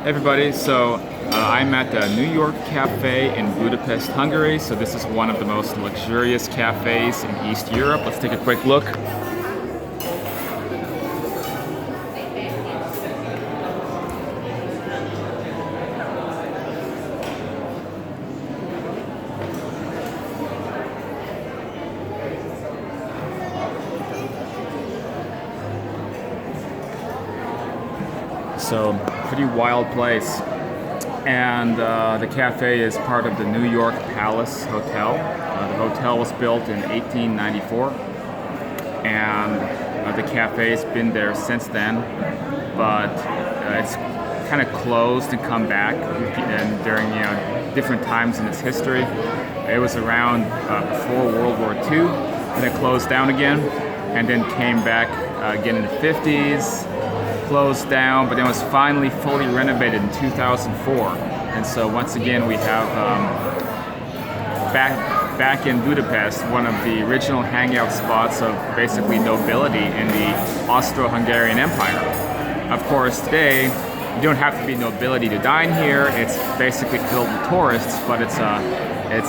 Everybody, so I'm at the New York Cafe in Budapest, Hungary. So this is one of the most luxurious cafes in East Europe. Let's take a quick look. So, pretty wild place. And the cafe is part of the New York Palace Hotel. The hotel was built in 1894, and the cafe's been there since then, but it's kind of closed and come back and during different times in its history. It was around before World War II, and it closed down again, and then came back again in the 50s. Closed down, but then was finally fully renovated in 2004. And so once again we have back in Budapest, one of the original hangout spots of basically nobility in the Austro-Hungarian Empire. Of course, today you don't have to be nobility to dine here. It's basically filled with tourists, but it's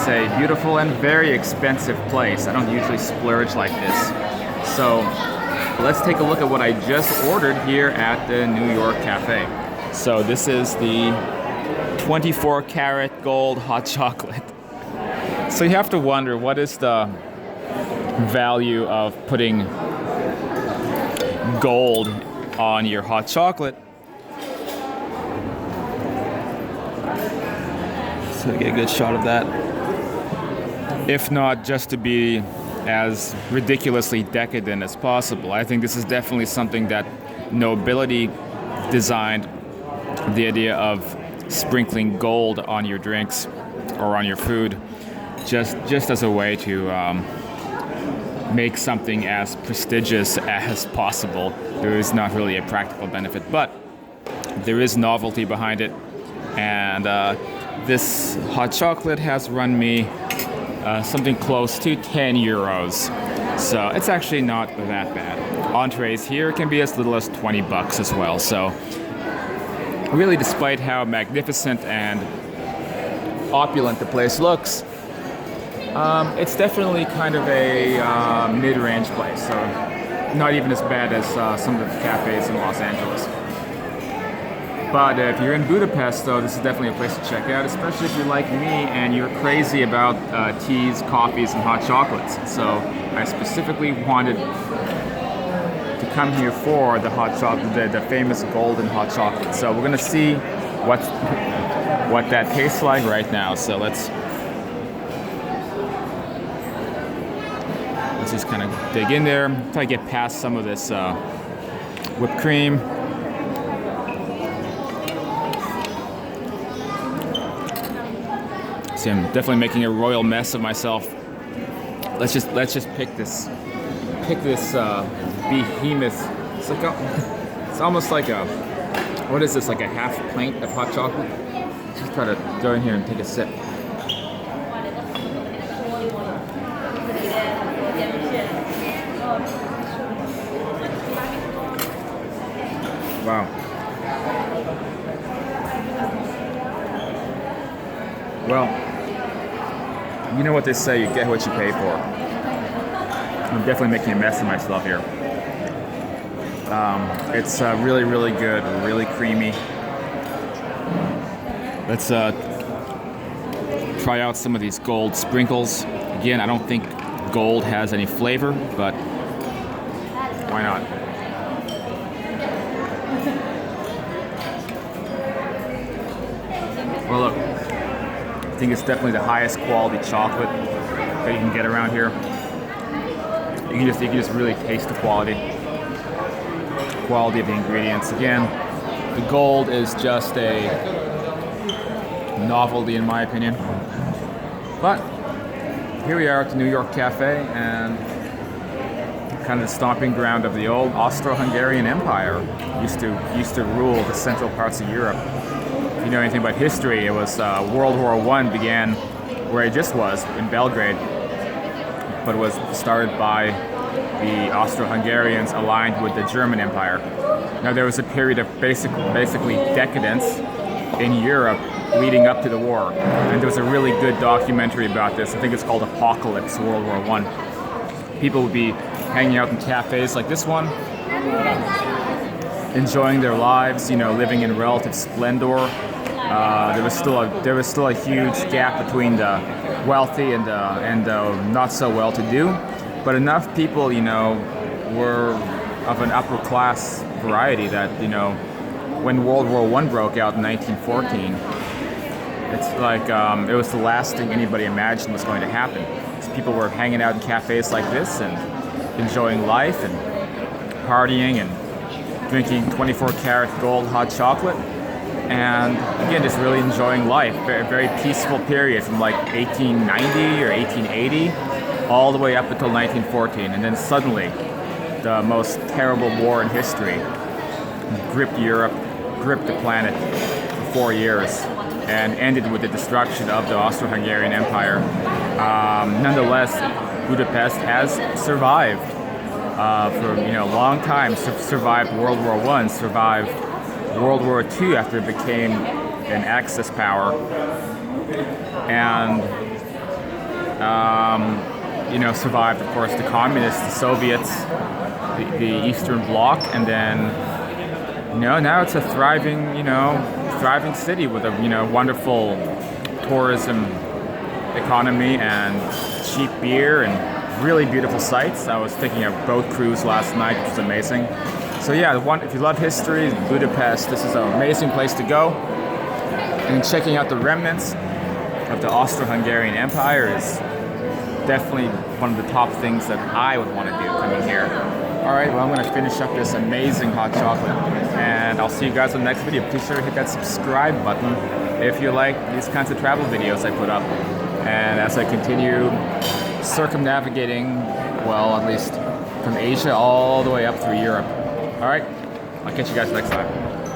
a beautiful and very expensive place. I don't usually splurge like this. So let's take a look at what I just ordered here at the New York Cafe. So this is the 24 karat gold hot chocolate. So you have to wonder, what is the value of putting gold on your hot chocolate? So get a good shot of that. If not just to be as ridiculously decadent as possible. I think this is definitely something that nobility designed, the idea of sprinkling gold on your drinks or on your food, just as a way to make something as prestigious as possible. There is not really a practical benefit, but there is novelty behind it, and this hot chocolate has run me something close to 10 euros. So it's actually not that bad. Entrees here can be as little as 20 bucks as well. So really, despite how magnificent and opulent the place looks, it's definitely kind of a mid-range place. So not even as bad as some of the cafes in Los Angeles. But if you're in Budapest, though, this is definitely a place to check out, especially if you're like me and you're crazy about teas, coffees, and hot chocolates. So I specifically wanted to come here for the hot chocolate, the famous golden hot chocolate. So we're gonna see what that tastes like right now. So let's just kind of dig in there, try to get past some of this whipped cream. See, I'm definitely making a royal mess of myself. Let's just pick this behemoth. It's almost like a, what is this, like a half pint of hot chocolate? Just try to go in here and take a sip. Wow. Well, you know what they say, you get what you pay for. I'm definitely making a mess of myself here. It's really, really good, really creamy. Let's try out some of these gold sprinkles. Again, I don't think gold has any flavor, but why not? Well, look. I think it's definitely the highest quality chocolate that you can get around here. You can just really taste the quality of the ingredients. Again, the gold is just a novelty in my opinion. But here we are at the New York Cafe, and kind of the stomping ground of the old Austro-Hungarian Empire. Used to rule the central parts of Europe. If you know anything about history, it was World War I began where it just was, in Belgrade, but it was started by the Austro-Hungarians aligned with the German Empire. Now there was a period of basically decadence in Europe leading up to the war. And there was a really good documentary about this. I think it's called Apocalypse, World War I. People would be hanging out in cafes like this one, enjoying their lives, living in relative splendor. There was still a huge gap between the wealthy and the not so well-to-do, but enough people, were of an upper class variety that, when World War I broke out in 1914, it's like it was the last thing anybody imagined was going to happen. So people were hanging out in cafes like this and enjoying life and partying and drinking 24 karat gold hot chocolate. And again, just really enjoying life. Very, very peaceful period from like 1890 or 1880 all the way up until 1914. And then suddenly, the most terrible war in history gripped Europe, gripped the planet for 4 years, and ended with the destruction of the Austro-Hungarian Empire. Nonetheless, Budapest has survived for a long time. Survived World War I, survived World War II after it became an Axis power, and survived, of course, the communists, the Soviets, the Eastern Bloc, and then now it's a thriving city with a wonderful tourism economy and cheap beer and really beautiful sights. I was taking a boat cruise last night, which was amazing. So yeah, if you love history, Budapest, this is an amazing place to go. And checking out the remnants of the Austro-Hungarian Empire is definitely one of the top things that I would want to do coming here. All right, well, I'm going to finish up this amazing hot chocolate, and I'll see you guys in the next video. Please sure to hit that subscribe button if you like these kinds of travel videos I put up. And as I continue circumnavigating, well, at least from Asia all the way up through Europe. All right, I'll catch you guys next time.